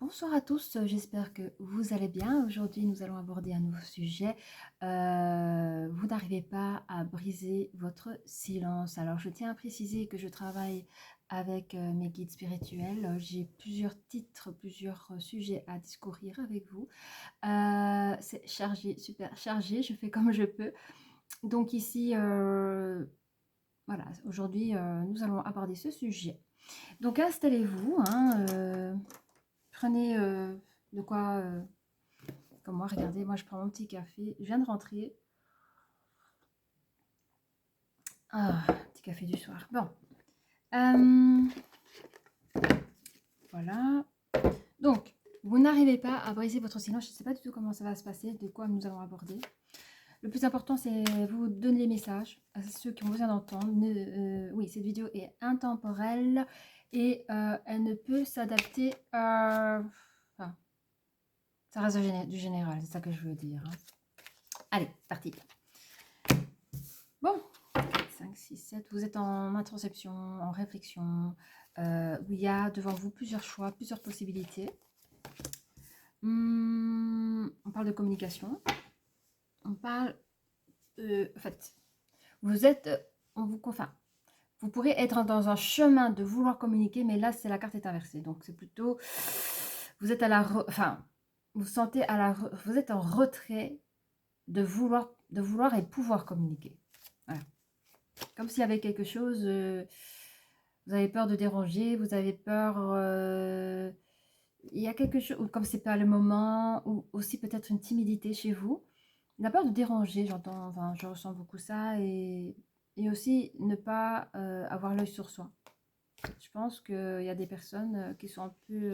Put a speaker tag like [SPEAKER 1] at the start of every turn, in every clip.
[SPEAKER 1] Bonsoir à tous, j'espère que vous allez bien. Aujourd'hui, nous allons aborder un nouveau sujet. Vous n'arrivez pas à briser votre silence. Alors, je tiens à préciser que je travaille avec mes guides spirituels. J'ai plusieurs titres, plusieurs sujets à discourir avec vous. C'est chargé, super chargé, je fais comme je peux. Donc ici, voilà, aujourd'hui, nous allons aborder ce sujet. Donc installez-vous, hein, prenez de quoi, comme moi, regardez, moi je prends mon petit café, je viens de rentrer. Ah, petit café du soir. Bon, euh, voilà. Donc, vous n'arrivez pas à briser votre silence, je ne sais pas du tout comment ça va se passer, de quoi nous allons aborder. Le plus important, c'est vous donner les messages à ceux qui ont besoin d'entendre. Oui, cette vidéo est intemporelle et elle ne peut s'adapter à... Enfin, ça reste du général, c'est ça que je veux dire. Hein. Allez, parti. Bon, 5, 6, 7, vous êtes en introspection, en réflexion, où il y a devant vous plusieurs choix, plusieurs possibilités. On parle de communication. On parle, en fait, vous êtes, enfin, vous pourrez être dans un chemin de vouloir communiquer, mais là, c'est la carte est inversée. Donc, c'est plutôt, vous êtes à la, enfin, vous sentez à la, vous êtes en retrait de vouloir et pouvoir communiquer. Voilà. Comme s'il y avait quelque chose, vous avez peur de déranger, vous avez peur, il y a quelque chose, ou comme c'est pas le moment, ou aussi peut-être une timidité chez vous. La peur de déranger, j'entends, enfin, je ressens beaucoup ça, et aussi ne pas avoir l'œil sur soi. Je pense qu'il y a des personnes qui sont un peu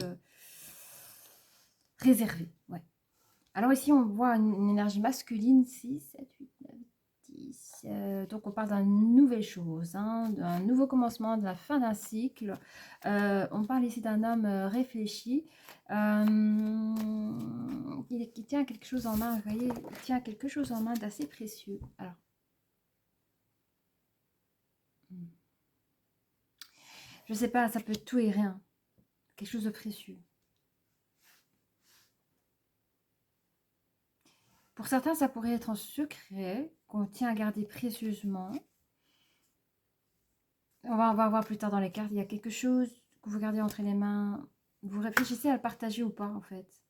[SPEAKER 1] réservées. Ouais. Alors ici, on voit une énergie masculine, 6, 7, 8, 9, 10. Donc on parle d'une nouvelle chose, hein, d'un nouveau commencement, de la fin d'un cycle. On parle ici d'un homme réfléchi qui tient quelque chose en main. Vous voyez, il tient quelque chose en main d'assez précieux. Alors, je ne sais pas, ça peut être tout et rien. Quelque chose de précieux. Pour certains, ça pourrait être un secret qu'on tient à garder précieusement. On va voir plus tard dans les cartes. Il y a quelque chose que vous gardez entre les mains. Vous réfléchissez à le partager ou pas, en fait.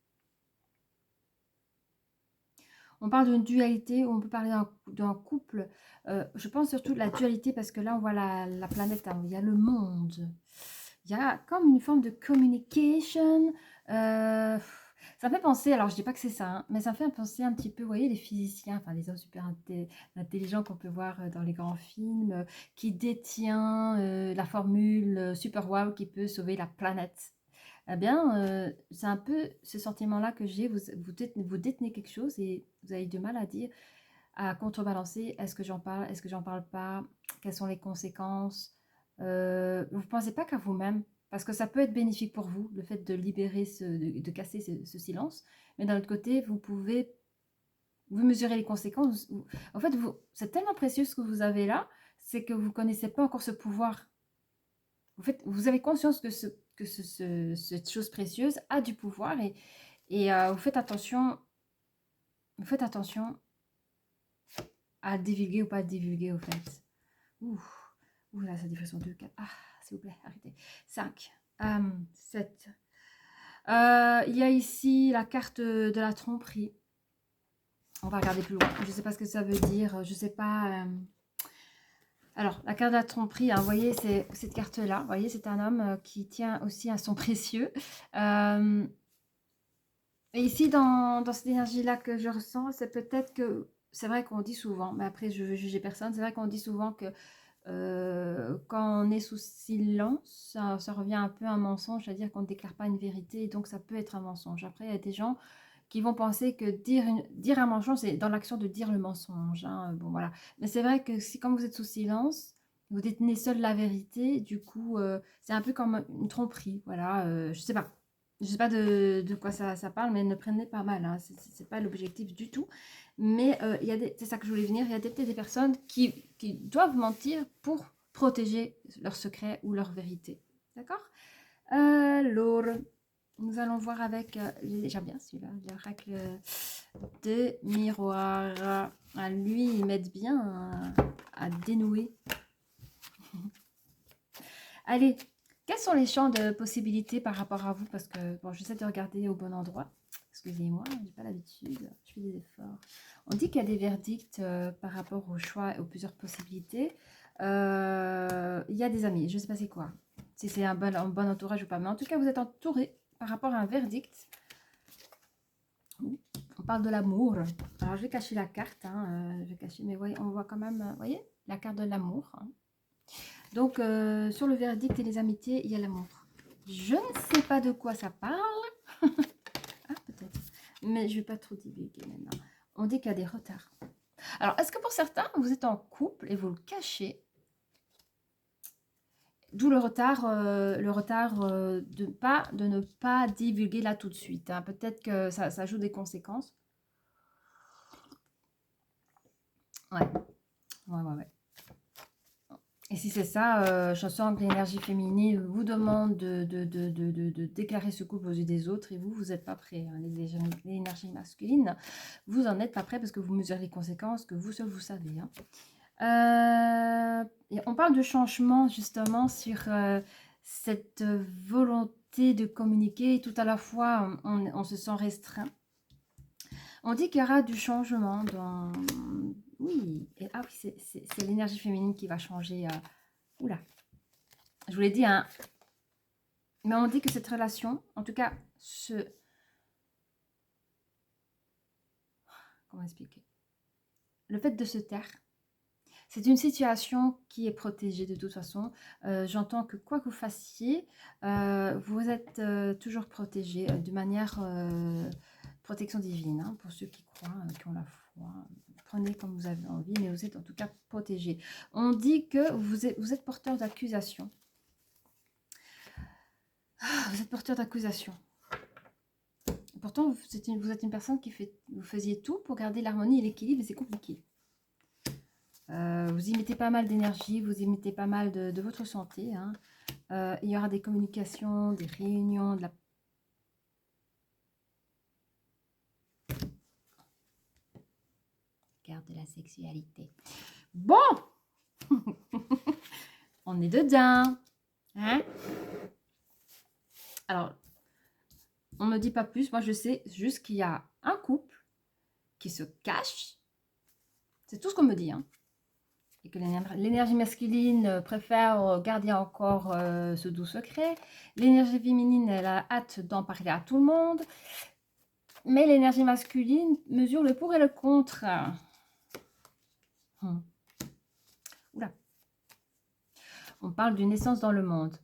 [SPEAKER 1] On parle d'une dualité, on peut parler d'un couple. Je pense surtout de la dualité parce que là, on voit la planète. Hein, il y a le monde. Il y a comme une forme de communication. Ça me fait penser, alors je dis pas que c'est ça, hein, mais ça me fait penser un petit peu, vous voyez, les physiciens, enfin les hommes super intelligents qu'on peut voir dans les grands films, qui détient la formule super wow qui peut sauver la planète. Eh bien, c'est un peu ce sentiment-là que j'ai. Vous détenez quelque chose et vous avez du mal à dire, à contrebalancer. Est-ce que j'en parle? Est-ce que j'en parle pas? Quelles sont les conséquences? Vous ne pensez pas qu'à vous-même, parce que ça peut être bénéfique pour vous, le fait de libérer, de casser ce silence. Mais d'un autre côté, vous mesurez les conséquences. En fait, c'est tellement précieux ce que vous avez là, c'est que vous ne connaissez pas encore ce pouvoir. Vous avez conscience que cette chose précieuse a du pouvoir et vous faites attention à divulguer ou pas divulguer au fait. Ouh, ouh là, ça dépression 2, 4. Ah, s'il vous plaît, arrêtez. 5, 7. Il y a ici la carte de la tromperie. On va regarder plus loin. Je ne sais pas ce que ça veut dire. Je ne sais pas. Alors, la carte de la tromperie, hein, vous voyez, c'est cette carte-là. Vous voyez, c'est un homme qui tient aussi à son précieux. Et ici, dans cette énergie-là que je ressens, c'est peut-être que... C'est vrai qu'on dit souvent, mais après, je veux juger personne. C'est vrai qu'on dit souvent que quand on est sous silence, ça revient un peu à un mensonge, c'est-à-dire qu'on ne déclare pas une vérité, et donc ça peut être un mensonge. Après, il y a des gens qui vont penser que dire un mensonge, c'est dans l'action de dire le mensonge. Hein. Bon, voilà. Mais c'est vrai que si, quand vous êtes sous silence, vous détenez seul la vérité, du coup, c'est un peu comme une tromperie. Voilà, je sais pas. Je sais pas de quoi ça parle, mais ne prenez pas mal. Hein. C'est pas l'objectif du tout. Mais c'est ça que je voulais venir. Il y a peut-être des personnes qui doivent mentir pour protéger leur secret ou leur vérité. D'accord. Alors, Nous allons voir avec, j'aime bien celui-là, l'oracle de miroir. Ah, lui, il m'aide bien à dénouer. Allez, quels sont les champs de possibilités par rapport à vous? Parce que, bon, j'essaie de regarder au bon endroit. Excusez-moi, j'ai pas l'habitude, je fais des efforts. On dit qu'il y a des verdicts par rapport au choix et aux plusieurs possibilités. Il y a des amis, je sais pas c'est quoi. Si c'est un bon entourage ou pas. Mais en tout cas, vous êtes entouré par rapport à un verdict. On parle de l'amour. Alors, je vais cacher la carte. Hein, je vais cacher, mais voyez, on voit quand même, vous voyez, la carte de l'amour. Hein. Donc, sur le verdict et les amitiés, il y a l'amour. Je ne sais pas de quoi ça parle. Ah, peut-être. Mais je ne vais pas trop divulguer maintenant. On dit qu'il y a des retards. Alors, est-ce que pour certains, vous êtes en couple et vous le cachez? D'où le retard de ne pas divulguer là tout de suite. Hein. Peut-être que ça joue des conséquences. Ouais, ouais. Et si c'est ça, je sens que l'énergie féminine vous demande de déclarer ce couple aux yeux des autres et vous n'êtes pas prêt. Hein. L'énergie masculine, vous n'en êtes pas prêt parce que vous mesurez les conséquences que vous seul vous savez. Hein. Et on parle de changement justement sur cette volonté de communiquer. Tout à la fois, on se sent restreint. On dit qu'il y aura du changement dans... Oui, et, ah oui, c'est l'énergie féminine qui va changer. Oula, je vous l'ai dit, hein. Mais on dit que cette relation, en tout cas, comment expliquer? Le fait de se taire, c'est une situation qui est protégée de toute façon. J'entends que quoi que vous fassiez, vous êtes toujours protégé de manière protection divine. Hein, pour ceux qui croient, qui ont la foi, prenez comme vous avez envie, mais vous êtes en tout cas protégé. On dit que vous êtes porteur d'accusation. Vous êtes porteur d'accusation. Pourtant, vous êtes une personne vous faisiez tout pour garder l'harmonie et l'équilibre, et c'est compliqué. Vous y mettez pas mal d'énergie, vous y mettez pas mal de votre santé. Hein. Il y aura des communications, des réunions, de la... Garde de la sexualité. Bon. On est dedans. Hein? Alors, on ne me dit pas plus. Moi, je sais juste qu'il y a un couple qui se cache. C'est tout ce qu'on me dit. Hein. Et que l'énergie masculine préfère garder encore ce doux secret. L'énergie féminine, elle a hâte d'en parler à tout le monde. Mais l'énergie masculine mesure le pour et le contre. Oula. On parle d'une naissance dans le monde.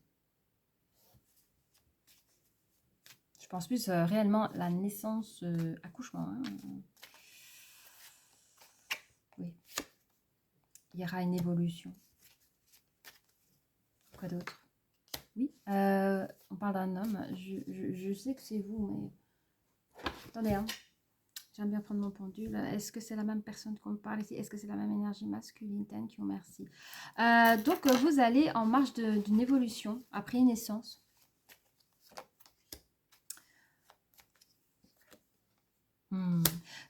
[SPEAKER 1] Je pense plus réellement la naissance, accouchement. Hein. Oui. Il y aura une évolution. Quoi d'autre? Oui. On parle d'un homme. Je sais que c'est vous, mais... Attendez, hein. J'aime bien prendre mon pendule. Est-ce que c'est la même personne qu'on me parle ici? Est-ce que c'est la même énergie masculine? Thank you, merci. Donc, vous allez en marche d'une évolution après une naissance.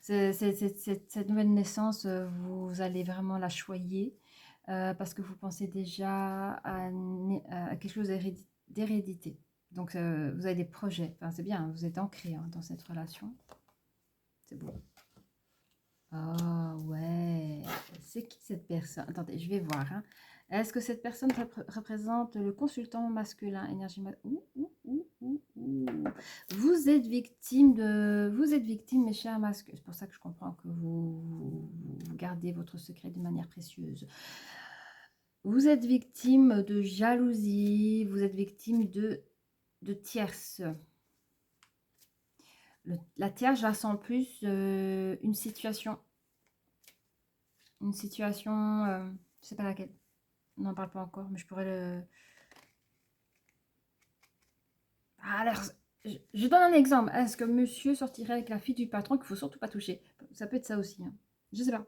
[SPEAKER 1] Cette nouvelle naissance, vous allez vraiment la choyer parce que vous pensez déjà à quelque chose d'hérédité. Donc, vous avez des projets. Enfin, c'est bien, vous êtes ancré hein, dans cette relation. C'est beau. Oh, ouais. C'est qui cette personne? Attendez, je vais voir. Hein. Est-ce que cette personne représente le consultant masculin, énergie masculine? Vous êtes victime, mes chers masculins. C'est pour ça que je comprends que vous gardez votre secret de manière précieuse. Vous êtes victime de jalousie, vous êtes victime de tierces. La tierce, je la sens plus une situation. Une situation, je ne sais pas laquelle. On n'en parle pas encore, mais je pourrais le... Alors, je donne un exemple. Est-ce que monsieur sortirait avec la fille du patron qu'il ne faut surtout pas toucher? Ça peut être ça aussi. Hein. Je sais pas.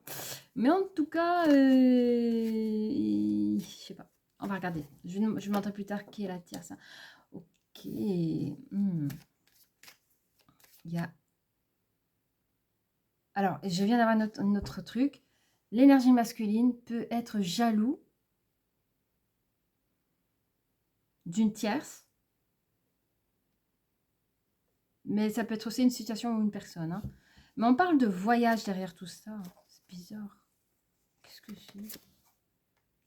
[SPEAKER 1] Mais en tout cas, je sais pas. On va regarder. Je vais montrer plus tard qui est la tierce. Ok. Il y a... Alors, je viens d'avoir un autre truc. L'énergie masculine peut être jaloux d'une tierce, mais ça peut être aussi une situation ou une personne. Hein. Mais on parle de voyage derrière tout ça. C'est bizarre. Qu'est-ce que c'est?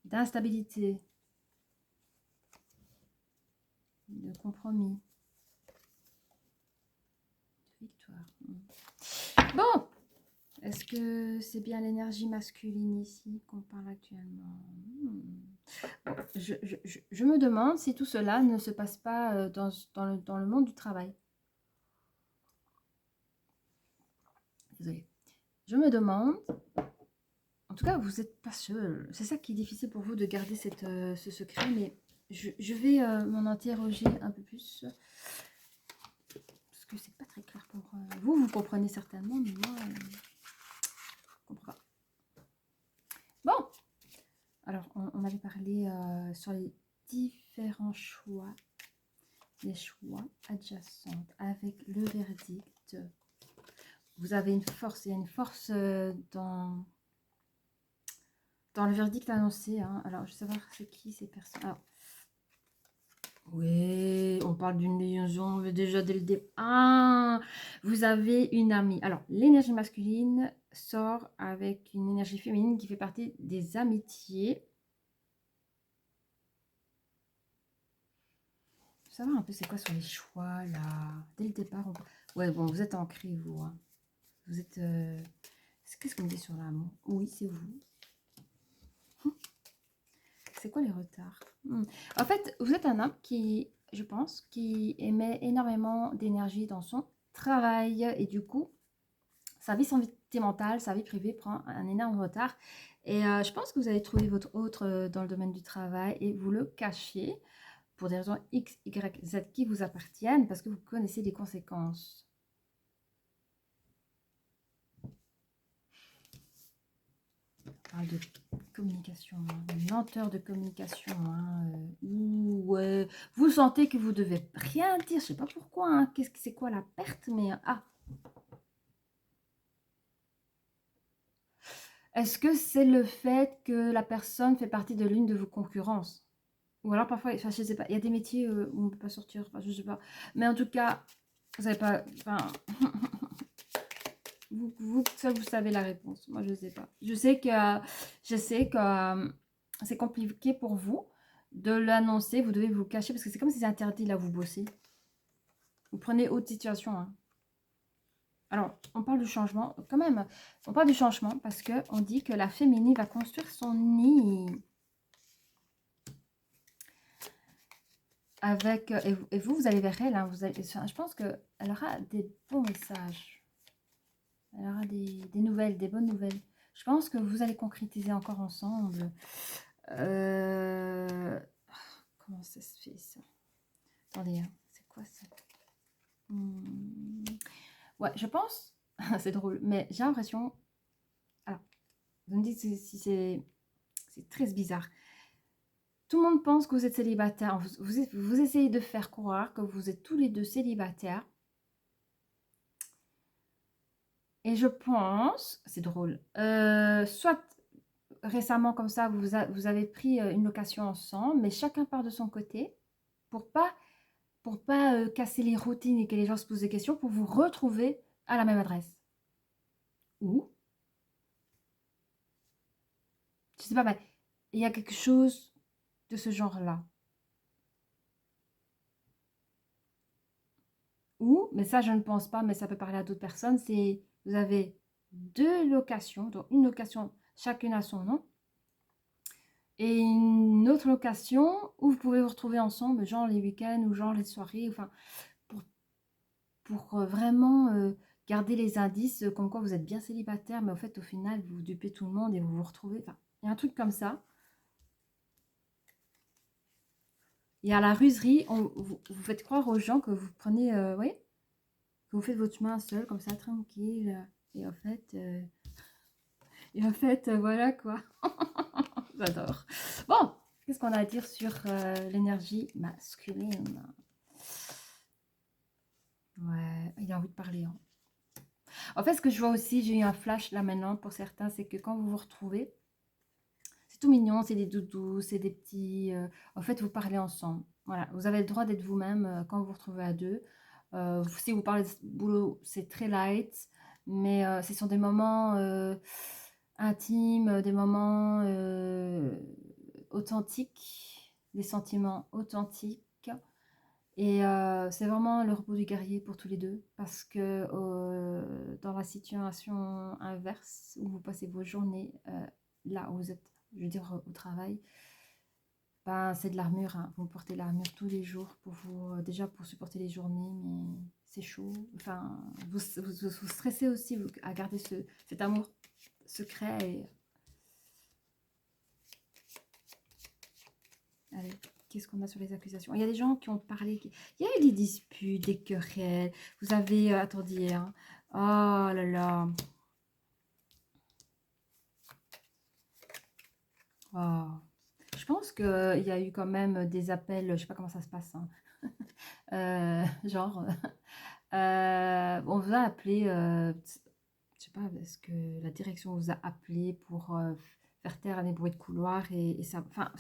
[SPEAKER 1] D'instabilité, de compromis, de victoire. Bon, est-ce que c'est bien l'énergie masculine ici qu'on parle actuellement? Bon, je me demande si tout cela ne se passe pas dans le monde du travail. Désolée. Je me demande, en tout cas, vous n'êtes pas seul. C'est ça qui est difficile pour vous de garder ce secret, mais je vais m'en interroger un peu plus. Parce que c'est pas très clair pour vous. Vous comprenez certainement, mais moi, je ne comprends pas. Bon, alors on avait parlé sur les différents choix, les choix adjacents avec le verdict. Vous avez une force, il y a une force dans le verdict annoncé. Hein. Alors, je veux savoir c'est qui ces personnes. Alors, oui, on parle d'une liaison déjà dès le début. Ah, vous avez une amie. Alors, l'énergie masculine sort avec une énergie féminine qui fait partie des amitiés. Je veux savoir un peu c'est quoi sur les choix là. Dès le départ, ouais, bon, vous êtes ancré, vous. Hein. Vous êtes. Qu'est-ce qu'on dit sur l'amour? Oui, c'est vous. C'est quoi les retards? En fait, vous êtes un homme qui, je pense, qui émet énormément d'énergie dans son travail. Et du coup, sa vie sentimentale, sa vie privée prend un énorme retard. Et je pense que vous avez trouvé votre autre dans le domaine du travail et vous le cachez pour des raisons X, Y, Z qui vous appartiennent parce que vous connaissez les conséquences. On parle de communication, une lenteur de communication, hein, où vous sentez que vous devez rien dire, je sais pas pourquoi, hein, c'est quoi la perte, mais est-ce que c'est le fait que la personne fait partie de l'une de vos concurrences? Ou alors parfois, enfin, je sais pas, il y a des métiers où on ne peut pas sortir, enfin, je sais pas, mais en tout cas, vous savez pas, enfin, vous seul vous savez la réponse, moi je sais pas. Je sais que c'est compliqué pour vous de l'annoncer, vous devez vous cacher parce que c'est comme si c'est interdit là, vous bossez. Vous prenez haute situation. Hein. Alors, on parle du changement, quand même, on parle du changement parce qu'on dit que la féminine va construire son nid. Avec, et vous allez vers elle, hein, je pense qu'elle aura des bons messages. Elle aura des nouvelles, des bonnes nouvelles. Je pense que vous allez concrétiser encore ensemble. Comment ça se fait ça? Attendez, hein, c'est quoi ça? Ouais, je pense, c'est drôle, mais j'ai l'impression, alors, vous me dites si c'est très bizarre. Tout le monde pense que vous êtes célibataire, vous essayez de faire croire que vous êtes tous les deux célibataires. Et je pense, c'est drôle, soit récemment comme ça, vous avez pris une location ensemble, mais chacun part de son côté pour pas casser les routines et que les gens se posent des questions, pour vous retrouver à la même adresse. Ou, je sais pas, mais il y a quelque chose de ce genre-là. Ou, mais ça je ne pense pas, mais ça peut parler à d'autres personnes, c'est vous avez deux locations, donc une location chacune à son nom, et une autre location où vous pouvez vous retrouver ensemble, genre les week-ends ou genre les soirées, enfin, pour vraiment garder les indices comme quoi vous êtes bien célibataire, mais au fait, au final, vous dupez tout le monde et vous vous retrouvez. Enfin, il y a un truc comme ça. Et à la ruserie, vous faites croire aux gens que vous prenez, oui, que vous faites votre chemin seul, comme ça, tranquille. Et en fait, voilà quoi. J'adore. Bon, qu'est-ce qu'on a à dire sur l'énergie masculine? Ouais, il a envie de parler, hein. En fait, ce que je vois aussi, j'ai eu un flash là maintenant pour certains, c'est que quand vous vous retrouvez, c'est tout mignon, c'est des doudous, c'est des petits... en fait, vous parlez ensemble. Voilà, vous avez le droit d'être vous-même quand vous vous retrouvez à deux. Si vous parlez de boulot, c'est très light, mais ce sont des moments intimes, des moments authentiques, des sentiments authentiques. Et c'est vraiment le repos du guerrier pour tous les deux, parce que dans la situation inverse, où vous passez vos journées là où vous êtes, je veux dire au travail, ben, c'est de l'armure, hein. Vous portez l'armure tous les jours pour vous, déjà pour supporter les journées, mais c'est chaud. Enfin, vous stressez aussi à garder cet amour secret. Allez, qu'est-ce qu'on a sur les accusations? Il y a des gens qui ont parlé, il y a eu des disputes, des querelles. Vous avez, attendez, hein. Oh là là. Oh. Je pense qu'il y a eu quand même des appels, je sais pas comment ça se passe, hein. Genre, on vous a appelé, je sais pas, est-ce que la direction vous a appelé pour faire taire les bruits de couloir et ça, enfin,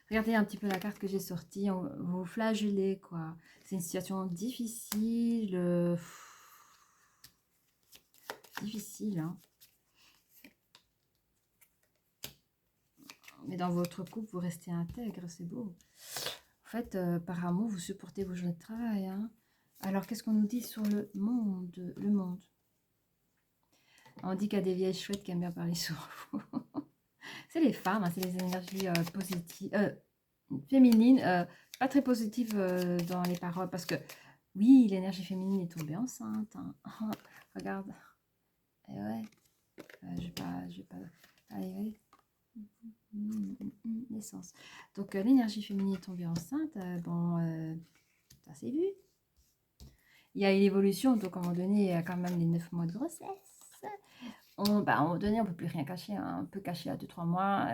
[SPEAKER 1] regardez un petit peu la carte que j'ai sortie, vous vous flagellez, quoi. C'est une situation difficile, difficile, hein. Mais dans votre couple, vous restez intègre, c'est beau. En fait, par amour, vous supportez vos journées de travail, hein. Alors, qu'est-ce qu'on nous dit sur le monde? Le monde. On dit qu'il y a des vieilles chouettes qui aiment bien parler sur vous. C'est les femmes, hein, c'est les énergies positives, féminines, pas très positives dans les paroles, parce que oui, l'énergie féminine est tombée enceinte, hein. Regarde. Et ouais, je vais pas, allez, ouais. Naissance. Donc l'énergie féminine est tombée enceinte, bon, ça s'est vu. Il y a eu l'évolution, donc à un moment donné, il y a quand même les 9 mois de grossesse. À un moment donné, on ne peut plus rien cacher, hein. On peut cacher à 2-3 mois,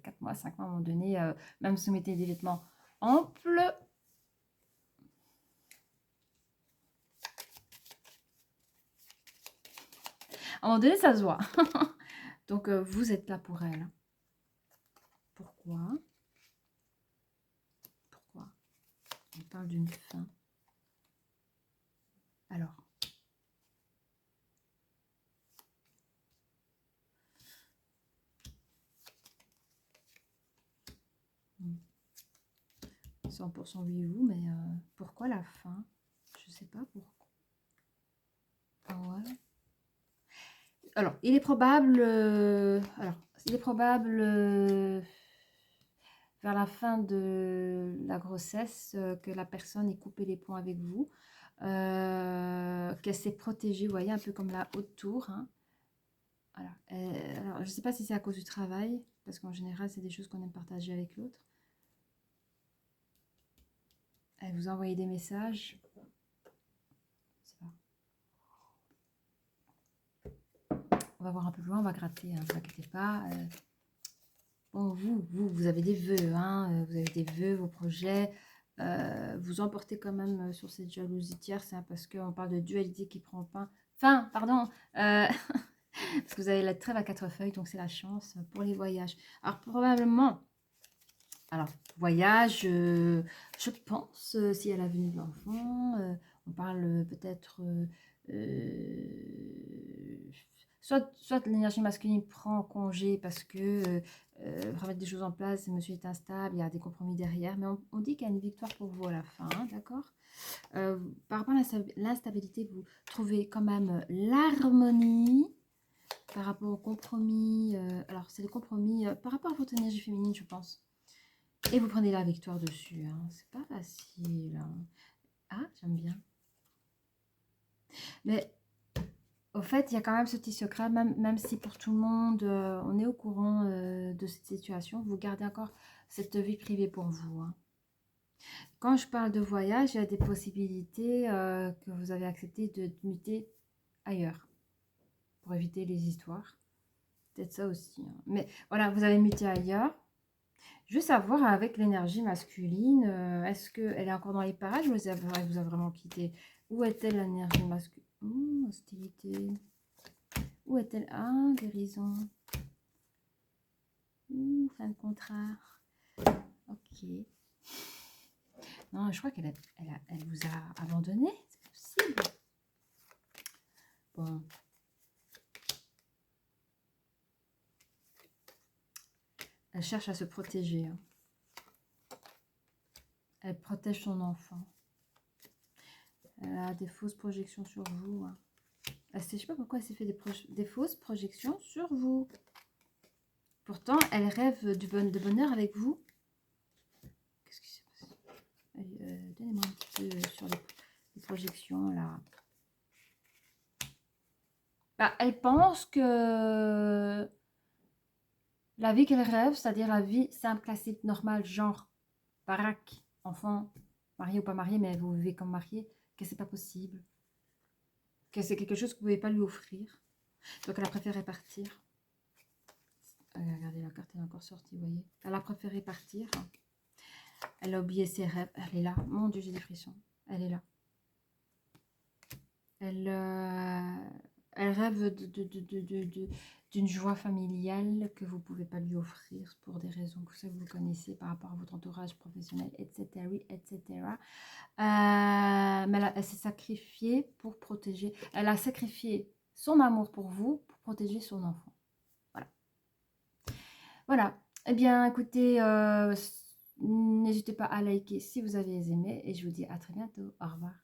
[SPEAKER 1] 4 mois, 5 mois, à un moment donné, même si vous mettez des vêtements amples. À un moment donné, ça se voit. Donc, vous êtes là pour elle. Pourquoi? Pourquoi? On parle d'une fin. Alors. Hmm. 100% oui, vous, mais pourquoi la fin? Je sais pas pourquoi. Ah ouais. Alors, il est probable, vers la fin de la grossesse que la personne ait coupé les ponts avec vous, qu'elle s'est protégée, vous voyez, un peu comme la haute tour, hein. Voilà. Alors, je ne sais pas si c'est à cause du travail, parce qu'en général, c'est des choses qu'on aime partager avec l'autre. Elle vous a envoyé des messages. Je sais pas. On va voir un peu plus loin, on va gratter, hein, ne vous inquiétez pas. Bon, vous avez des vœux, hein, vous avez des vœux, vos projets. Vous emportez quand même sur cette jalousie tierce, hein, parce qu'on parle de dualité qui prend fin, pardon, parce que vous avez la trêve à 4 feuilles, donc c'est la chance pour les voyages. Alors probablement, voyage, je pense, si à la venue de l'enfant, on parle peut-être, soit l'énergie masculine prend congé parce que remettre des choses en place, monsieur est instable, il y a des compromis derrière, mais on dit qu'il y a une victoire pour vous à la fin, hein, d'accord? Par rapport à l'instabilité, vous trouvez quand même l'harmonie par rapport au compromis. Alors, c'est le compromis par rapport à votre énergie féminine, je pense. Et vous prenez la victoire dessus, hein. C'est pas facile, hein. Ah, j'aime bien. Mais au fait, il y a quand même ce petit secret, même si pour tout le monde, on est au courant de cette situation, vous gardez encore cette vie privée pour vous, hein. Quand je parle de voyage, il y a des possibilités que vous avez accepté de muter ailleurs pour éviter les histoires. Peut-être ça aussi, hein. Mais voilà, vous avez muté ailleurs. Je veux savoir, avec l'énergie masculine, est-ce qu'elle est encore dans les parages ou elle vous a vraiment quitté? Où est-elle l'énergie masculine? Hostilité. Où est-elle? Ah, guérison. Fin de contrat. Ok. Non, je crois elle vous a abandonné. C'est possible. Bon. Elle cherche à se protéger. Hein. Elle protège son enfant. Elle a des fausses projections sur vous. Hein. Je ne sais pas pourquoi elle s'est fait des fausses projections sur vous. Pourtant, elle rêve de bonheur avec vous. Qu'est-ce qui s'est passé? Donnez-moi un petit peu sur les projections, là. Bah, elle pense que la vie qu'elle rêve, c'est-à-dire la vie simple, classique, normale, genre baraque, enfant, marié ou pas marié, mais vous vivez comme marié, que c'est pas possible. Que c'est quelque chose que vous ne pouvez pas lui offrir. Donc, elle a préféré partir. Regardez, la carte est encore sortie, vous voyez. Elle a préféré partir. Elle a oublié ses rêves. Elle est là. Mon Dieu, j'ai des frissons. Elle est là. Elle rêve d'une joie familiale que vous ne pouvez pas lui offrir pour des raisons que vous connaissez par rapport à votre entourage professionnel, etc. etc. Mais elle s'est sacrifiée pour protéger. Elle a sacrifié son amour pour vous pour protéger son enfant. Voilà. Voilà. Eh bien, écoutez, n'hésitez pas à liker si vous avez aimé et je vous dis à très bientôt. Au revoir.